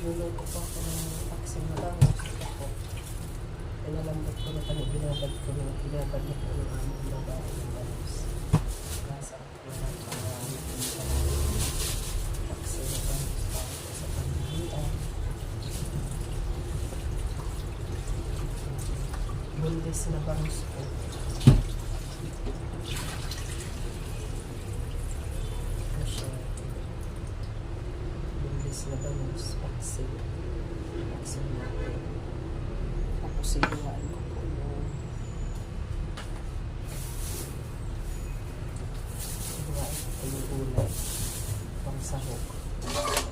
Nagluluto po ako ng paksing na bangus. Ako, pinalambot ko na kami, binabad ko na ng aming babae ng bangus. Masarap ko na marami ko na paksing na bangus para sa pamilihan. Bundes na bangus po. Na bangus, paksing natin. Tapos siluan ko po yung gulay pang sahog.